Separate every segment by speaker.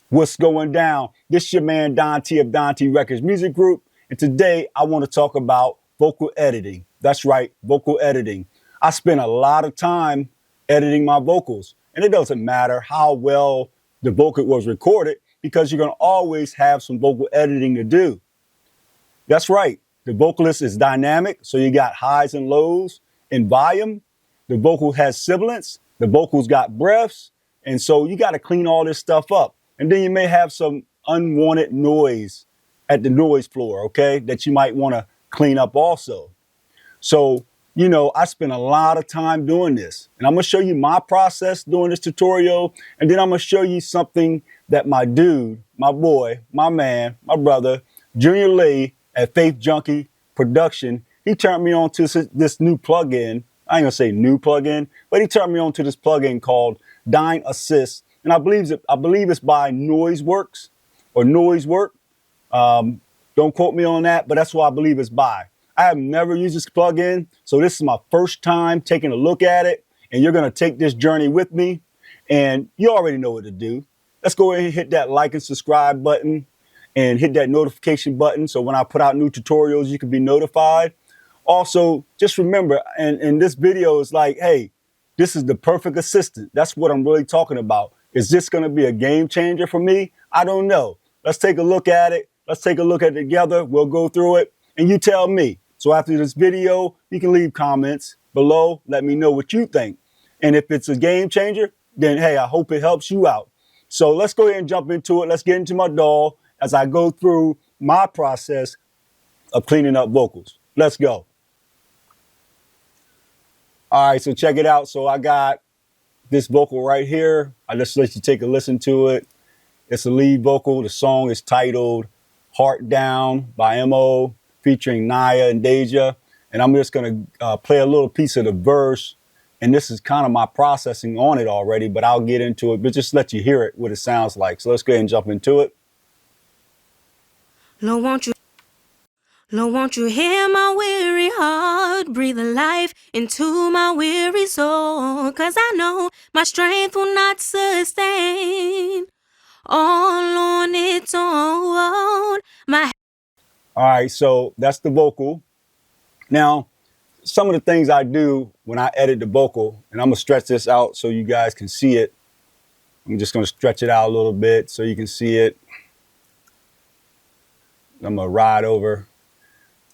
Speaker 1: What's going down? This is your man Don T of Don T Records Music Group, and today I want to talk about vocal editing. That's right, vocal editing. I spend a lot of time editing my vocals, and it doesn't matter how well the vocal was recorded because you're going to always have some vocal editing to do. That's right, the vocalist is dynamic, so you got highs and lows in volume. The vocal has sibilance, the vocal's got breaths, and so you got to clean all this stuff up. And then you may have some unwanted noise at the noise floor, okay, that you might want to clean up also. So, I spend a lot of time doing this. And I'm going to show you my process doing this tutorial. And then I'm going to show you something that my dude, my boy, my man, my brother, Junior Lee at Faith Junkie Production, he turned me on to this new plugin. I ain't going to say new plugin, but he turned me on to this plugin called DynAssist. And I believe it's by NoiseWorks or NoiseWork. Don't quote me on that, but that's what I believe it's by. I have never used this plugin, so this is my first time taking a look at it, and you're going to take this journey with me, and you already know what to do. Let's go ahead and hit that like and subscribe button and hit that notification button so when I put out new tutorials, you can be notified. Also, just remember, and this video is like, hey, this is the perfect assistant. That's what I'm really talking about. Is this going to be a game changer for me? I don't know. Let's take a look at it. Let's take a look at it together. We'll go through it and you tell me. So after this video, you can leave comments below. Let me know what you think. And if it's a game changer, then hey, I hope it helps you out. So let's go ahead and jump into it. Let's get into my DAW as I go through my process of cleaning up vocals. Let's go. All right, so check it out. So I got this vocal right here. I just let you take a listen to it. It's a lead vocal. The song is titled Heart Down by M.O. featuring Naya and Deja. And I'm just going to play a little piece of the verse. And this is kind of my processing on it already, but I'll get into it. But just let you hear it, what it sounds like. So let's go ahead and jump into it.
Speaker 2: Lord, won't you hear my weary heart, breathe a life into my weary soul, 'cause I know my strength will not sustain all on its own.
Speaker 1: All right, so that's the vocal. Now, some of the things I do when I edit the vocal, and I'm gonna stretch this out so you guys can see it. I'm just gonna stretch it out a little bit so you can see it. I'm gonna ride over.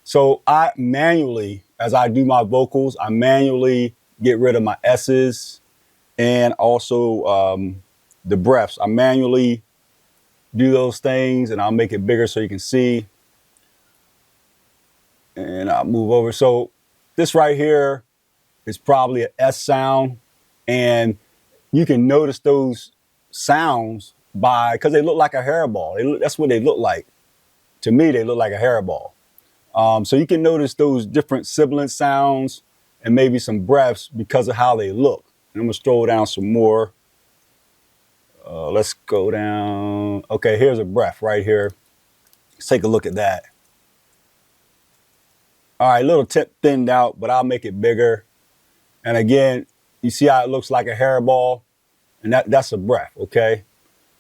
Speaker 1: So I manually, as I do my vocals, I manually get rid of my S's and also the breaths. I manually do those things and I'll make it bigger so you can see. And I'll move over. So this right here is probably an S sound. And you can notice those sounds because they look like a hairball. That's what they look like. To me, they look like a hairball. So you can notice those different sibilance sounds and maybe some breaths because of how they look. And I'm going to scroll down some more. Let's go down. Okay, here's a breath right here. Let's take a look at that. All right, a little thinned out, but I'll make it bigger. And again, you see how it looks like a hairball? And that's a breath, okay?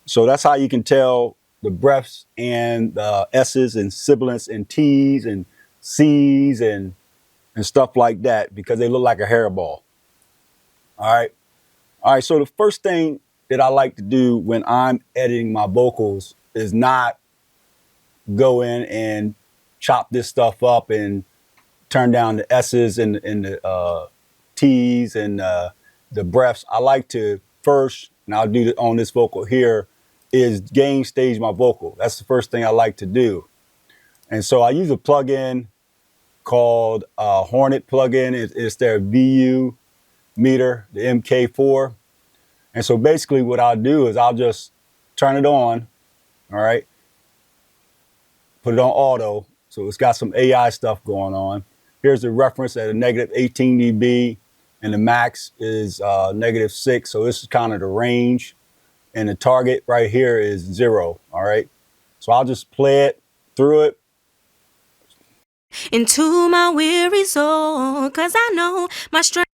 Speaker 1: So that's how you can tell the breaths and the S's and sibilance and T's and C's and stuff like that because they look like a hairball. All right. All right. So the first thing that I like to do when I'm editing my vocals is not go in and chop this stuff up and turn down the S's and the T's and the breaths. I like to first, and I'll do it on this vocal here, is gain stage my vocal. That's the first thing I like to do. And so I use a plugin called Hornet plugin. It's their VU meter, the MK4. And so basically what I'll do is I'll just turn it on, all right? Put it on auto. So it's got some AI stuff going on. Here's the reference at a negative 18 dB and the max is -6. So this is kind of the range. And the target right here is 0, all right? So I'll just play it through it.
Speaker 2: Into my weary soul, 'cause I know my strength.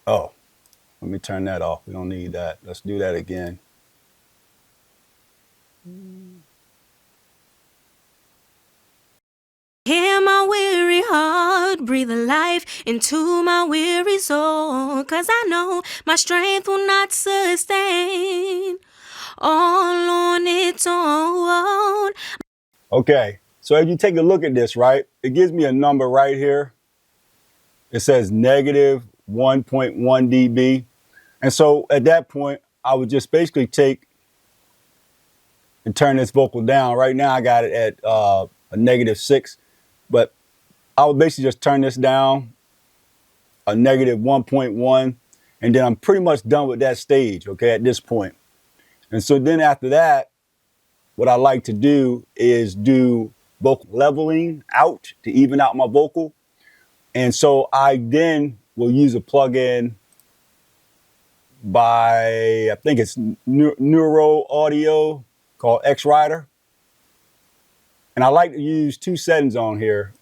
Speaker 1: Oh, Let me turn that off. We don't need that. Let's do that again.
Speaker 2: Hear my weary heart, breathe life into my weary soul. 'Cause I know my strength will not sustain all on its own.
Speaker 1: Okay, so if you take a look at this, right, it gives me a number right here. It says negative 1.1 dB. And so at that point, I would just basically take and turn this vocal down. Right now, I got it at a -6, but I would basically just turn this down a negative 1.1, and then I'm pretty much done with that stage, okay, at this point. And so then after that, what I like to do is do vocal leveling out to even out my vocal. And so I then will use a plugin by, I think it's Neuro Audio, called X Rider. And I like to use two settings on here.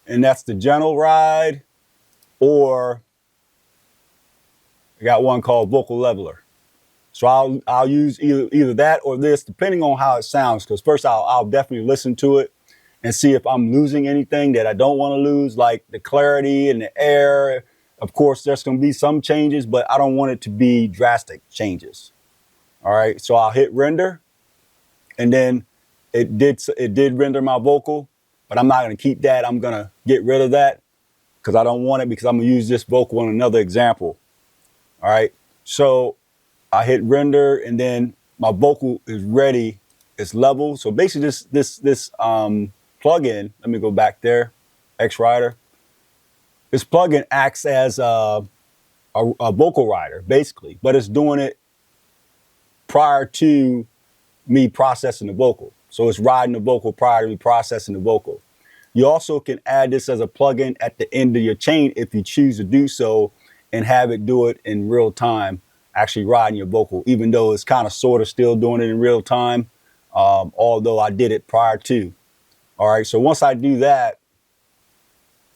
Speaker 1: And that's the gentle ride, or I got one called vocal leveler. So I'll use either that or this, depending on how it sounds. Because first I'll definitely listen to it and see if I'm losing anything that I don't want to lose, like the clarity and the air. Of course, there's going to be some changes, but I don't want it to be drastic changes. All right, so I'll hit render, and then it did render my vocal, but I'm not going to keep that. I'm going to get rid of that because I don't want it, because I'm going to use this vocal in another example. All right, so I hit render, and then my vocal is ready. It's level. So basically, this plugin. Let me go back there. X Rider. This plugin acts as a vocal rider, basically, but it's doing it prior to me processing the vocal. So it's riding the vocal prior to me processing the vocal. You also can add this as a plugin at the end of your chain if you choose to do so, and have it do it in real time, actually riding your vocal, even though it's kind of sort of still doing it in real time, although I did it prior to. All right, so once I do that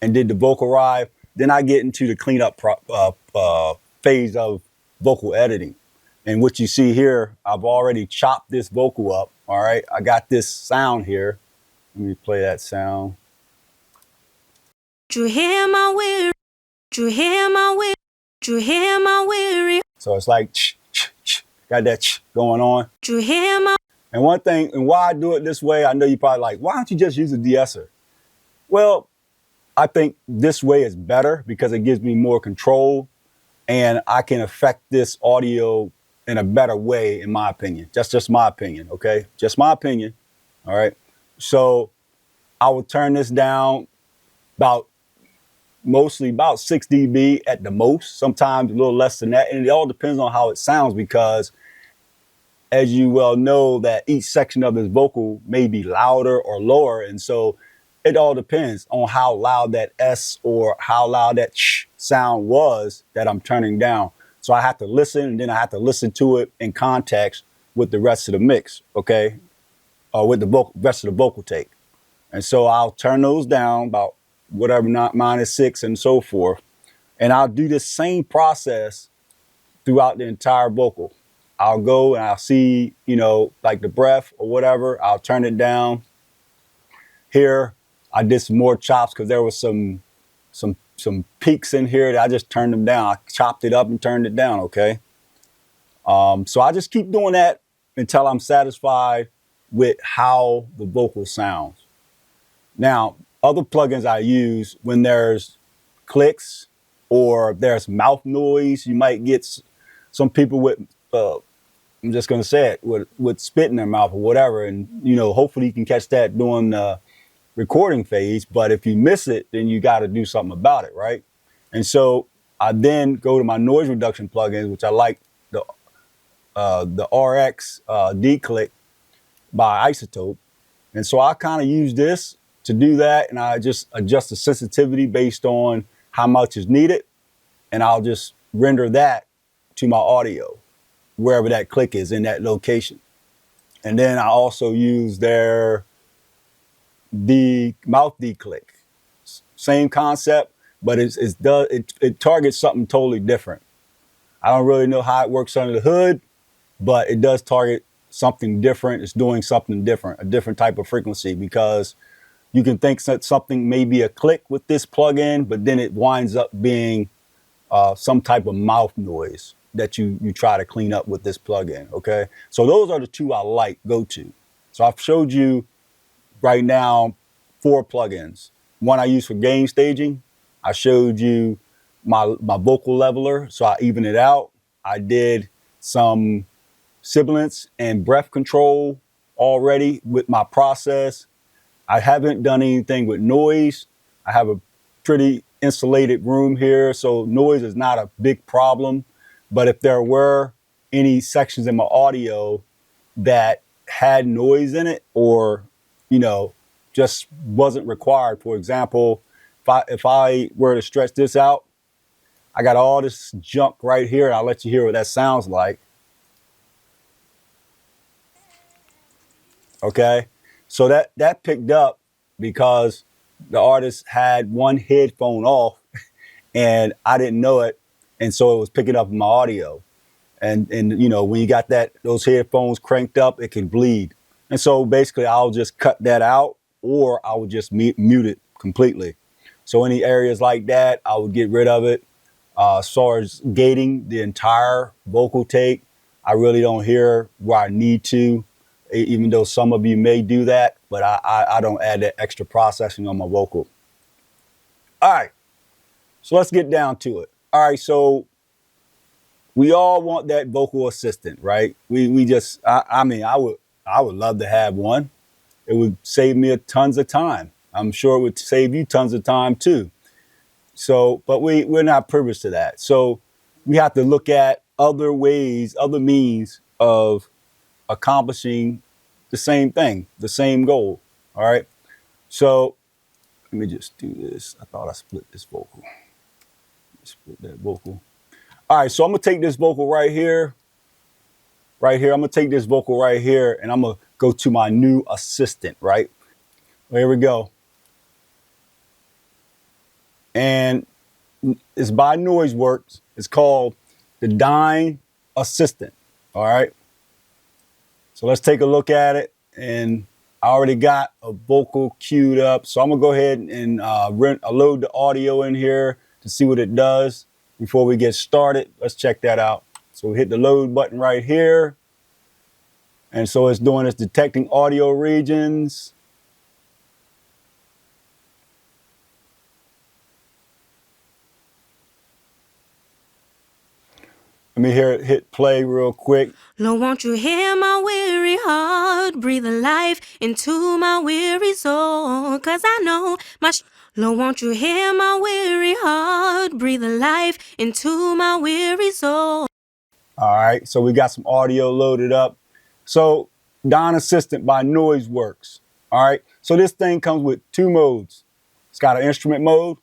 Speaker 1: and did the vocal ride, then I get into the cleanup phase of vocal editing. And what you see here, I've already chopped this vocal up. All right, I got this sound here. Let me play that sound.
Speaker 2: You hear my weary, you hear my weary, you hear my weary.
Speaker 1: So it's like, got that going on.
Speaker 2: You hear my.
Speaker 1: And one thing, and why I do it this way, I know you're probably like, why don't you just use a De-Esser? Well, I think this way is better because it gives me more control, and I can affect this audio in a better way, in my opinion. That's just my opinion, okay? Just my opinion, all right? So I will turn this down mostly about 6 dB at the most, sometimes a little less than that. And it all depends on how it sounds, because as you well know, that each section of this vocal may be louder or lower. And so it all depends on how loud that S or how loud that sh sound was that I'm turning down. So I have to listen, and then I have to listen to it in context with the rest of the mix, okay? Or with the rest of the vocal take. And so I'll turn those down about whatever, not -6 and so forth. And I'll do this same process throughout the entire vocal. I'll go and I'll see, you know, like the breath or whatever, I'll turn it down. Here, I did some more chops because there was some peaks in here that I just turned them down. I chopped it up and turned it down, okay? So I just keep doing that until I'm satisfied with how the vocal sounds. Now, other plugins I use, when there's clicks or there's mouth noise, you might get some people with, I'm just going to say it, with spit in their mouth or whatever. And, you know, hopefully you can catch that during the recording phase. But if you miss it, then you got to do something about it, right? And so I then go to my noise reduction plugins, which I like, the RX D-Click by Isotope. And so I kind of use this to do that, and I just adjust the sensitivity based on how much is needed, and I'll just render that to my audio, wherever that click is in that location. And then I also use their mouth D-Click. Same concept, but it targets something totally different. I don't really know how it works under the hood, but it does target something different. It's doing something different, a different type of frequency, because you can think that something may be a click with this plugin, but then it winds up being some type of mouth noise that you try to clean up with this plugin, okay? So those are the two I like go-to. So I've showed you right now 4 plugins. One I use for gain staging. I showed you my vocal leveler, so I even it out. I did some sibilance and breath control already with my process. I haven't done anything with noise. I have a pretty insulated room here, so noise is not a big problem. But if there were any sections in my audio that had noise in it, or, you know, just wasn't required, for example, if I were to stretch this out, I got all this junk right here, and I'll let you hear what that sounds like. Okay, so that picked up because the artist had one headphone off and I didn't know it, and so it was picking up my audio. And you know, when you got those headphones cranked up, it can bleed. And so basically I'll just cut that out, or I would just mute it completely. So any areas like that, I would get rid of it. As far as gating the entire vocal take, I really don't hear where I need to, even though some of you may do that, but I don't add that extra processing on my vocal. All right, so let's get down to it. All right, so we all want that vocal assistant, right? We just, I mean, I would love to have one. It would save me tons of time. I'm sure it would save you tons of time too. So, but we're not privileged to that. So we have to look at other ways, other means of accomplishing the same thing, the same goal. All right. So let me just do this. I thought I split this vocal. Split that vocal. All right. So I'm going to take this vocal right here. I'm going to take this vocal right here, and I'm going to go to my new assistant, right? Well, here we go. And it's by NoiseWorks. It's called the DynAssist. All right. So let's take a look at it. And I already got a vocal queued up. So I'm going to go ahead and load the audio in here to see what it does before we get started. Let's check that out. So we hit the load button right here. And so it's doing, it's detecting audio regions. Let me hear it hit play real quick.
Speaker 2: Lord, won't you hear my weary heart, breathe a life into my weary soul, 'cause I know Lord, won't you hear my weary heart, breathe a life into my weary soul.
Speaker 1: All right, so we got some audio loaded up. So DynAssist by NoiseWorks. All right, so this thing comes with 2 modes. It's got an instrument mode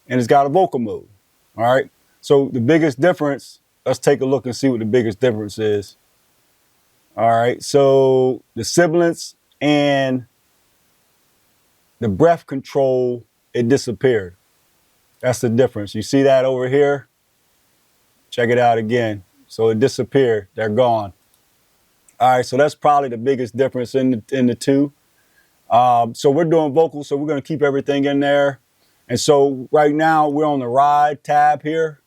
Speaker 1: and it's got a vocal mode. All right, so the biggest difference, let's take a look and see what the biggest difference is. All right, so the sibilance and the breath control, it disappeared. That's the difference. You see that over here? Check it out again. So it disappeared. They're gone. All right, so that's probably the biggest difference in the two. So we're doing vocals, so we're going to keep everything in there. And so right now we're on the ride tab here.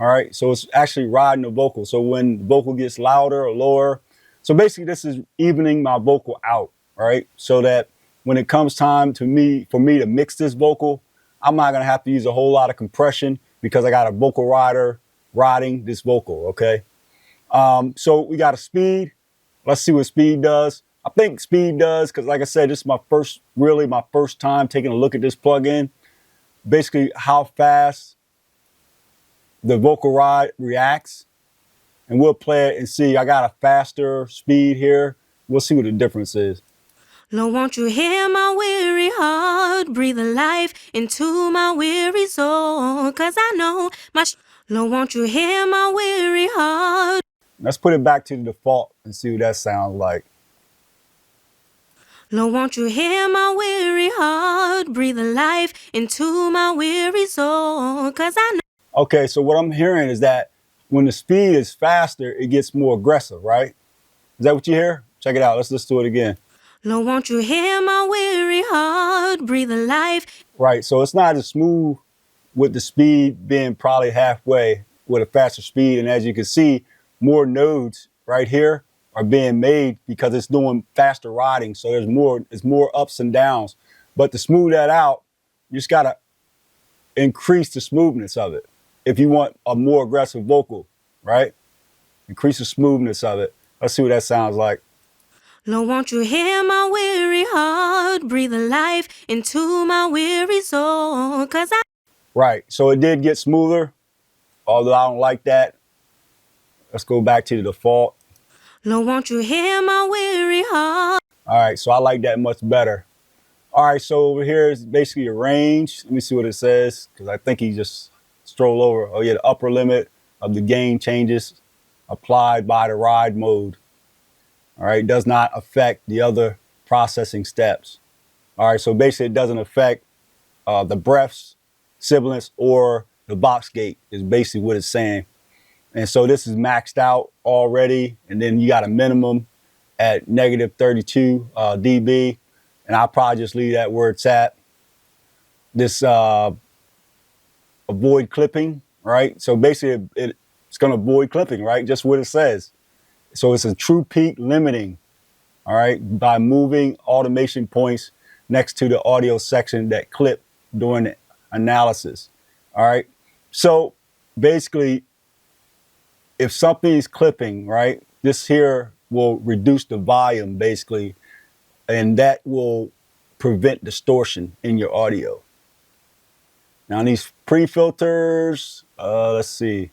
Speaker 1: All right, so it's actually riding the vocal. So when the vocal gets louder or lower, so basically this is evening my vocal out, all right? So that when it comes time for me to mix this vocal, I'm not gonna have to use a whole lot of compression because I got a vocal rider riding this vocal, okay? So we got a speed. Let's see what speed does. I think speed does, because like I said, this is my first time taking a look at this plugin. Basically how fast the vocal ride reacts, and we'll play it and see. I got a faster speed here. We'll see what the difference is.
Speaker 2: Lord, won't you hear my weary heart, breathe a life into my weary soul, 'cause I know Lord, won't you hear my weary heart.
Speaker 1: Let's put it back to the default and see what that sounds like.
Speaker 2: Lord, won't you hear my weary heart, breathe a life into my weary soul, 'cause I know.
Speaker 1: Okay, so what I'm hearing is that when the speed is faster, it gets more aggressive, right? Is that what you hear? Check it out. Let's listen to it again.
Speaker 2: Lord, won't you hear my weary heart, breathe a life.
Speaker 1: Right, so it's not as smooth with the speed being probably halfway with a faster speed. And as you can see, more nodes right here are being made because it's doing faster riding. So it's more ups and downs. But to smooth that out, you just gotta increase the smoothness of it. If you want a more aggressive vocal, right? Increase the smoothness of it. Let's see what that sounds like.
Speaker 2: Lord, won't you hear my weary heart, breathe a life into my weary soul, 'cause I...
Speaker 1: Right, so it did get smoother, although I don't like that. Let's go back to the default.
Speaker 2: Lord, won't you hear my weary heart?
Speaker 1: All right, so I like that much better. All right, so over here is basically a range. Let me see what it says, because I think he just strolled over. Oh yeah, the upper limit of the gain changes applied by the ride mode. All right, does not affect the other processing steps. All right, so basically it doesn't affect the breaths, sibilance, or the box gate is basically what it's saying. And so this is maxed out already, and then you got a minimum at negative 32 dB. And I'll probably just leave that where it's at. This avoid clipping, right? So basically it's gonna avoid clipping, right? Just what it says. So it's a true peak limiting, all right, by moving automation points next to the audio section that clip during the analysis, all right? So basically, if something is clipping, right, this here will reduce the volume basically, and that will prevent distortion in your audio. Now these pre-filters, let's see.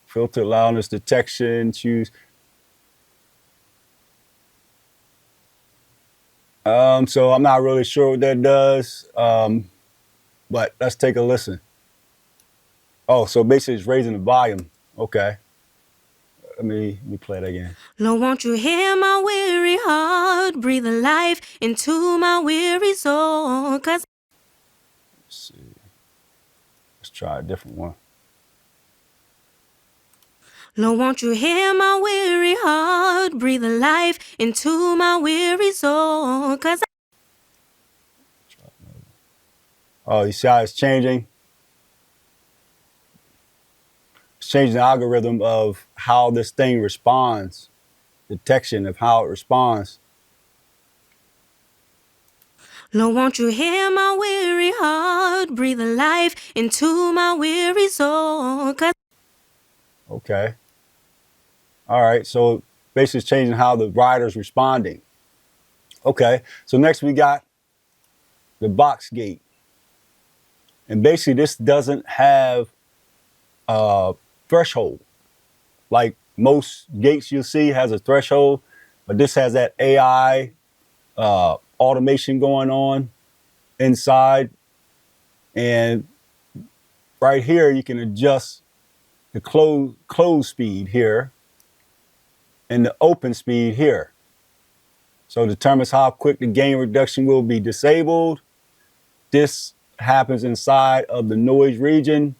Speaker 1: Filter loudness detection, choose. So I'm not really sure what that does, but let's take a listen. Oh, so basically it's raising the volume. Okay. Let me play that again.
Speaker 2: Lord, won't you hear my weary heart, breathe a life into my weary soul, 'cause...
Speaker 1: Let's see. Let's try a different one.
Speaker 2: Lord, won't you hear my weary heart, breathe a life into my weary soul, 'cause I...
Speaker 1: Oh, you see how it's changing? It's changing the algorithm of how this thing responds, detection of how it responds.
Speaker 2: Lord, won't you hear my weary heart, breathe a life into my weary soul, 'cause...
Speaker 1: Okay. All right, so basically it's changing how the rider's responding. Okay, so next we got the box gate. And basically this doesn't have a threshold. Like most gates you'll see has a threshold, but this has that AI automation going on inside. And right here you can adjust the close speed here and the open speed here. So it determines how quick the gain reduction will be disabled. This happens inside of the noise region,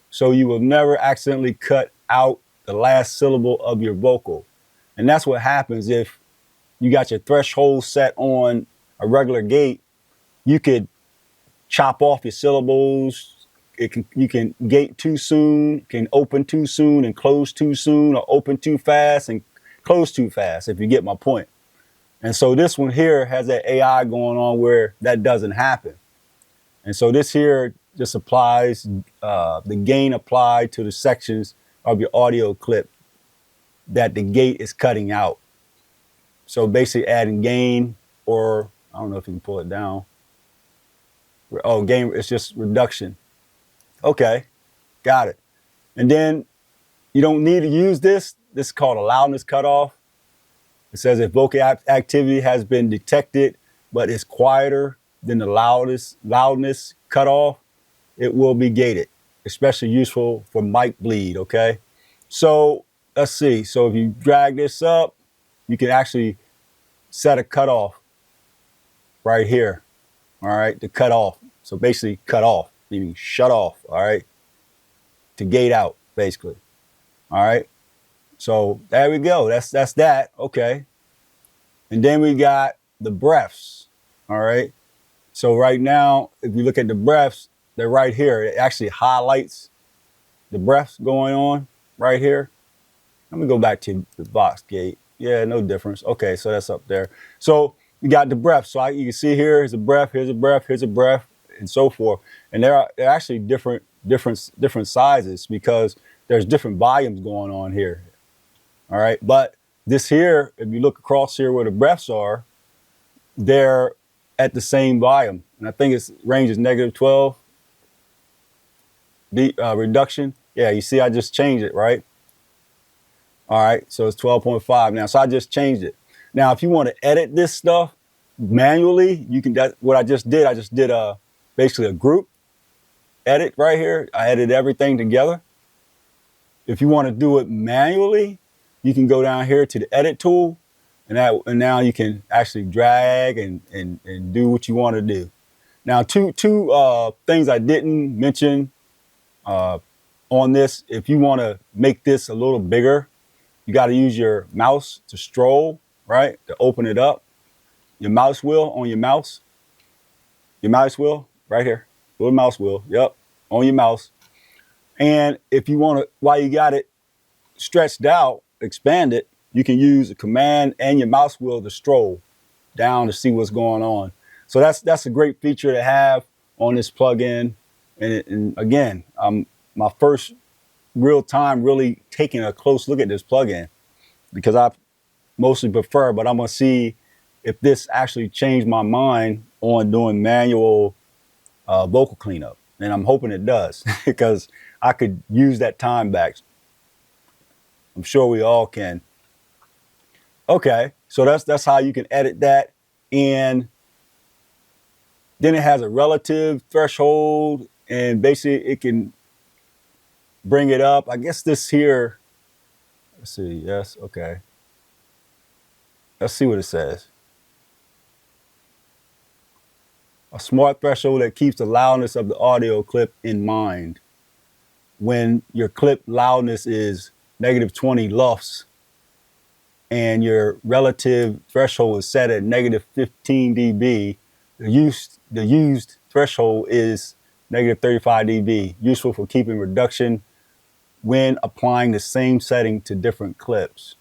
Speaker 1: so you will never accidentally cut out the last syllable of your vocal. And that's what happens if you got your threshold set on a regular gate. You could chop off your syllables. You can gate too soon, can open too soon and close too soon, or open too fast and close too fast, if you get my point. And so this one here has that AI going on where that doesn't happen. And so this here just applies the gain applied to the sections of your audio clip that the gate is cutting out. So basically adding gain, or I don't know if you can pull it down. Oh, gain, it's just reduction. Okay, got it. And then you don't need to use this. This is called a loudness cutoff. It says if vocal activity has been detected, but it's quieter than the loudness cutoff, it will be gated, especially useful for mic bleed, okay? So let's see. So if you drag this up, you can actually set a cutoff right here, all right, to cut off. So basically cut off, meaning shut off, all right, to gate out. basically. All right. So there we go. That's that. Okay. And then we got the breaths. All right. So right now, if you look at the breaths, they're right here. It actually highlights the breaths going on right here. Let me go back to the box gate. Yeah, no difference. Okay, so that's up there. So we got the breath. So you can see here, here's a breath, here's a breath, here's a breath, and so forth. And they're actually different sizes because there's different volumes going on here. All right, but this here, if you look across here where the breaths are, they're at the same volume. And I think its range is -12. The reduction. Yeah, you see I just changed it, right? All right, so it's 12.5 now. So I just changed it. Now, if you want to edit this stuff manually, you can. That's what I just did. I just did basically a group edit right here. I edited everything together. If you want to do it manually, you can go down here to the edit tool, and now you can actually drag and do what you want to do. Now, two things I didn't mention on this. If you want to make this a little bigger, you got to use your mouse to scroll, right? To open it up. Your mouse wheel on your mouse. Your mouse wheel right here. Little mouse wheel. Yep. On your mouse. And if you want to, while you got it stretched out, expand it, you can use the command and your mouse wheel to scroll down to see what's going on. So that's a great feature to have on this plugin. And again, my first real time really taking a close look at this plugin because I mostly prefer, but I'm gonna see if this actually changed my mind on doing manual vocal cleanup. And I'm hoping it does because I could use that time back. I'm sure we all can. Okay, so that's how you can edit that. And then it has a relative threshold, and basically it can bring it up. I guess this here, let's see, yes, okay. Let's see what it says. A smart threshold that keeps the loudness of the audio clip in mind. When your clip loudness is -20 lufs and your relative threshold is set at -15 dB, the used threshold is -35 dB, useful for keeping reduction when applying the same setting to different clips.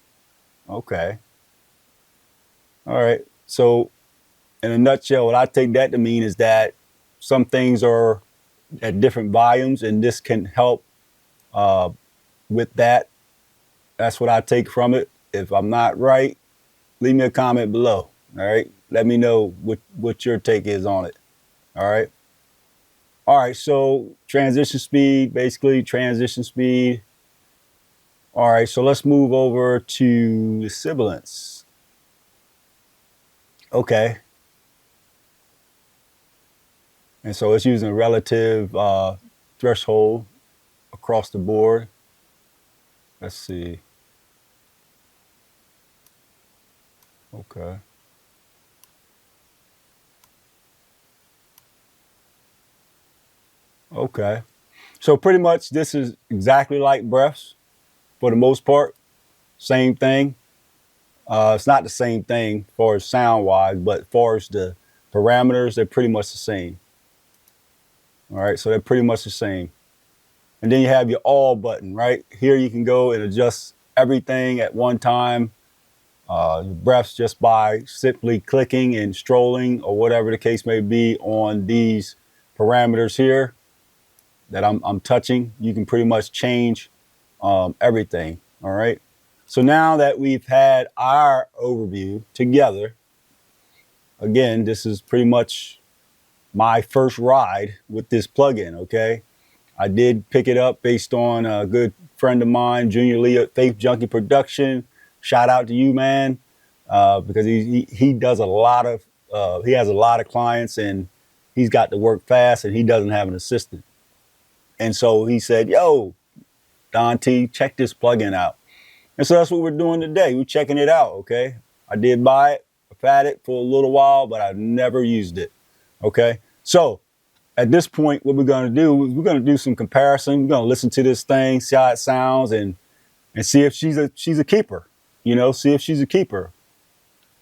Speaker 1: Okay. All right. So in a nutshell, what I take that to mean is that some things are at different volumes, and this can help with that. That's what I take from it. If I'm not right, leave me a comment below. All right. Let me know what your take is on it. All right. All right, so transition speed, basically transition speed. All right, so let's move over to the sibilance. Okay. And so it's using a relative threshold across the board. Let's see. Okay. Okay. So pretty much this is exactly like breaths for the most part. Same thing. It's not the same thing as far as sound wise, but as far as the parameters, they're pretty much the same. All right, so they're pretty much the same. And then you have your all button, right? Here you can go and adjust everything at one time. Your breaths just by simply clicking and strolling or whatever the case may be on these parameters here that I'm touching. You can pretty much change everything. All right. So now that we've had our overview together, again, this is pretty much my first ride with this plugin. Okay. I did pick it up based on a good friend of mine, Junior Lee at Faith Junkie Production. Shout out to you, man, because he does a lot of, he has a lot of clients and he's got to work fast and he doesn't have an assistant. And so he said, yo, Don T, check this plugin out. And so that's what we're doing today. We're checking it out, okay? I did buy it. I've had it for a little while, but I've never used it, okay? So at this point, what we're going to do is we're going to do some comparison. We're going to listen to this thing, see how it sounds, and see if she's a keeper. See if she's a keeper.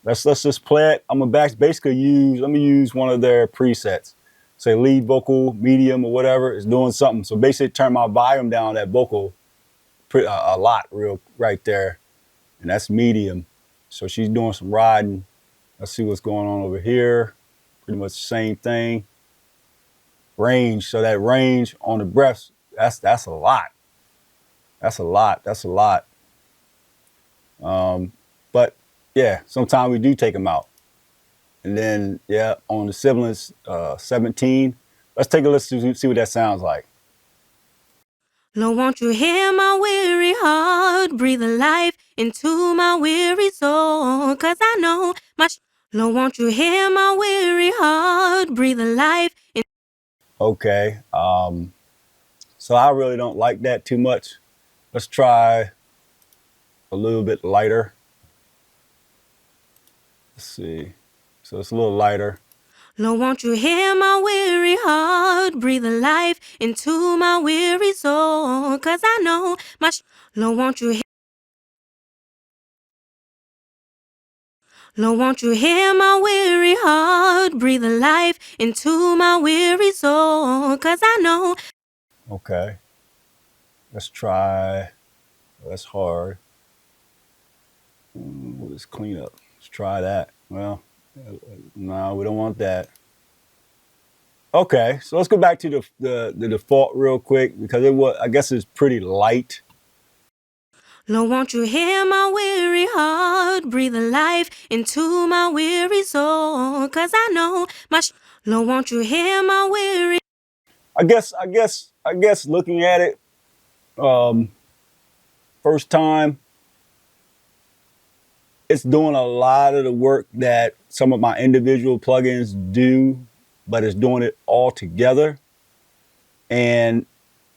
Speaker 1: Let's just play it. I'm gonna basically use one of their presets. Say lead vocal, medium, or whatever. It's doing something. So basically, turn my volume down on that vocal a lot, right there, and that's medium. So she's doing some riding. Let's see what's going on over here. Pretty much the same thing. Range. So that range on the breaths, that's a lot. That's a lot. But yeah, sometimes we do take them out. And then, yeah, on the sibilance 17, let's take a listen to see what that sounds like.
Speaker 2: Lord, won't you hear my weary heart, breathe a life into my weary soul, 'cause I know Lord, won't you hear my weary heart, breathe a life in.
Speaker 1: Okay, so I really don't like that too much. Let's try a little bit lighter. Let's see. So it's a little lighter.
Speaker 2: Lord, won't you hear my weary heart, breathe a life into my weary soul, 'cause I know Lord, won't you Lord, won't you hear my weary heart, breathe a life into my weary soul, 'cause I know.
Speaker 1: Okay. Let's try, that's hard. We'll just clean up. Let's try that. Well, no, we don't want that. Okay, so let's go back to the default real quick, because I guess it's pretty light.
Speaker 2: Lord, won't you hear my weary heart, breathe a life into my weary soul, 'cause I know Lord, won't you hear my weary.
Speaker 1: I guess looking at it, first time, it's doing a lot of the work that some of my individual plugins do, but it's doing it all together. And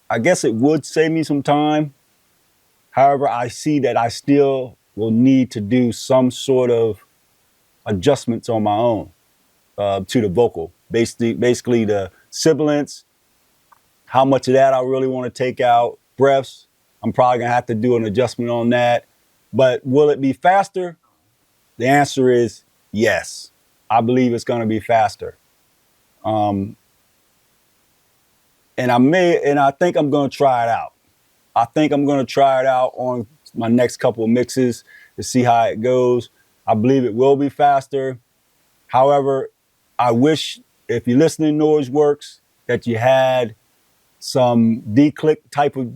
Speaker 1: I guess it would save me some time. However, I see that I still will need to do some sort of adjustments on my own to the vocal. Basically the sibilance, how much of that I really want to take out. Breaths, I'm probably going to have to do an adjustment on that. But will it be faster? The answer is yes. I believe it's going to be faster. And I think I'm going to try it out. I think I'm going to try it out on my next couple of mixes to see how it goes. I believe it will be faster. However, I wish, if you're listening to NoiseWorks, that you had some declick type of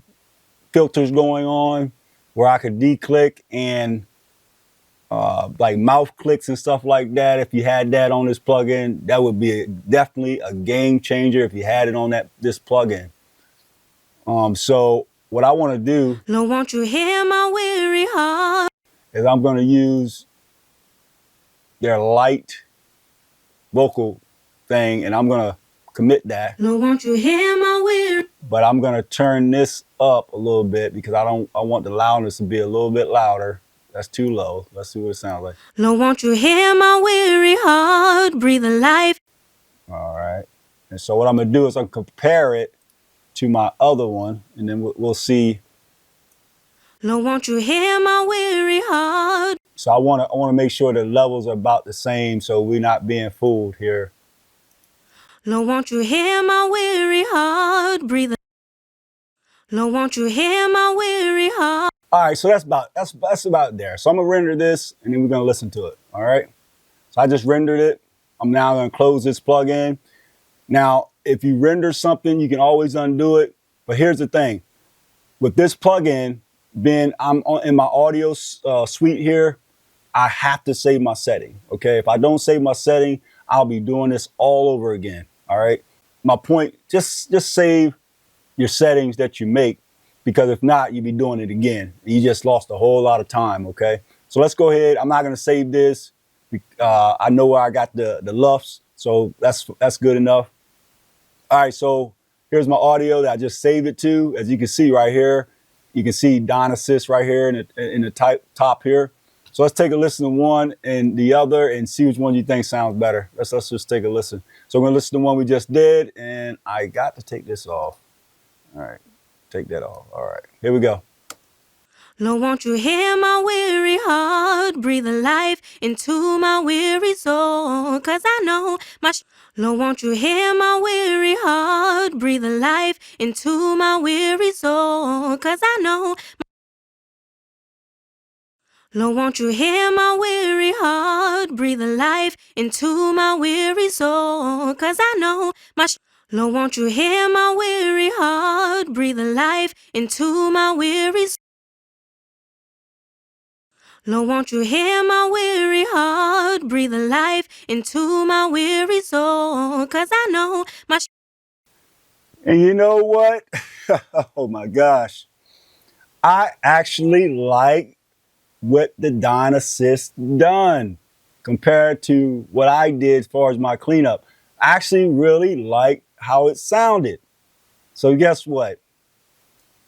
Speaker 1: filters going on, where I could declick and like mouth clicks and stuff like that. If you had that on this plugin, that would be definitely a game changer if you had it on this plugin. So what I want to do,
Speaker 2: Lord, won't you hear my weary heart,
Speaker 1: is I'm going to use their light vocal thing, and I'm going to commit that.
Speaker 2: Lord, won't you hear my weary.
Speaker 1: But I'm going to turn this up a little bit, because I want the loudness to be a little bit louder. That's too low. Let's see what it sounds like.
Speaker 2: Lord, won't you hear my weary heart, breathe a life.
Speaker 1: All right. And so what I'm going to do is I'm going to compare it to my other one, and then we'll see.
Speaker 2: Lord, won't you hear my weary heart.
Speaker 1: So I want to make sure the levels are about the same, so we're not being fooled here.
Speaker 2: Lord, won't you hear my weary heart, breathe. Lord, won't you hear my weary heart.
Speaker 1: All right, so that's about there. So I'm gonna render this, and then we're gonna listen to it. All right. So I just rendered it. I'm now gonna close this plugin. Now, if you render something, you can always undo it. But here's the thing: with this plugin, I'm in my audio suite here, I have to save my setting. Okay, if I don't save my setting, I'll be doing this all over again. All right. My point: just save your settings that you make, because if not, you'll be doing it again. You just lost a whole lot of time. Okay. So let's go ahead. I'm not going to save this. I know where I got the LUFs, so that's good enough. All right. So here's my audio that I just saved it to. As you can see right here, you can see DynAssist right here in the top here. So let's take a listen to one and the other and see which one you think sounds better. Let's just take a listen. So we're gonna listen to one we just did, and I got to take this off. All right, take that off. All right, here we go.
Speaker 2: Lord, won't you hear my weary heart, breathe a life into my weary soul, 'cause I know my Lord, won't you hear my weary heart, breathe a life into my weary soul, 'cause I know Lord, won't you hear my weary heart, breathe a life into my weary soul, 'cause I know my Lord, won't you hear my weary heart, breathe a life into my weary soul. Lord, won't you hear my weary heart, breathe a life into my weary soul, 'cause I know my
Speaker 1: And you know what? Oh my gosh. I actually like what the DynAssist done compared to what I did as far as my cleanup. I actually really like how it sounded. So guess what?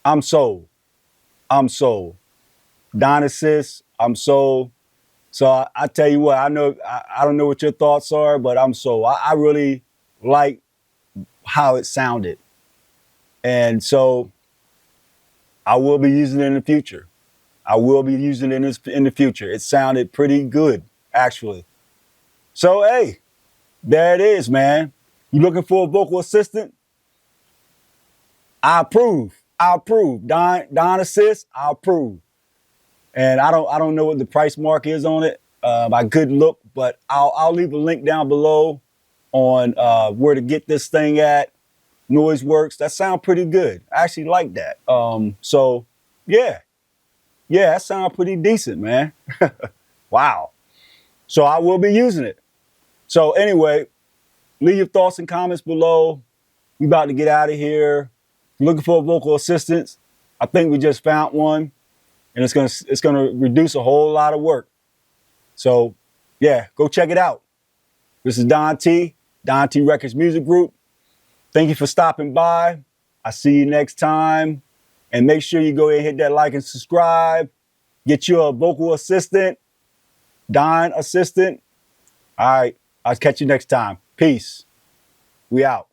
Speaker 1: I'm sold. I'm sold. DynAssist, I'm sold. So I tell you what, I don't know what your thoughts are, but I'm sold. I really like how it sounded. And so I will be using it in the future. I will be using it in the future. It sounded pretty good, actually. So, hey, there it is, man. You looking for a vocal assistant? I approve. I approve. DynAssist, I approve. And I don't know what the price mark is on it. I could look, but I'll leave a link down below on where to get this thing at. NoiseWorks. That sounds pretty good. I actually like that. So, yeah. Yeah, that sounds pretty decent, man. Wow. So I will be using it. So anyway, leave your thoughts and comments below. We about to get out of here. Looking for a vocal assistant? I think we just found one, and it's gonna reduce a whole lot of work. So yeah, go check it out. This is Don T Records Music Group. Thank you for stopping by. I'll see you next time. And make sure you go ahead and hit that like and subscribe. Get you a vocal assistant, DynAssist. All right, I'll catch you next time. Peace. We out.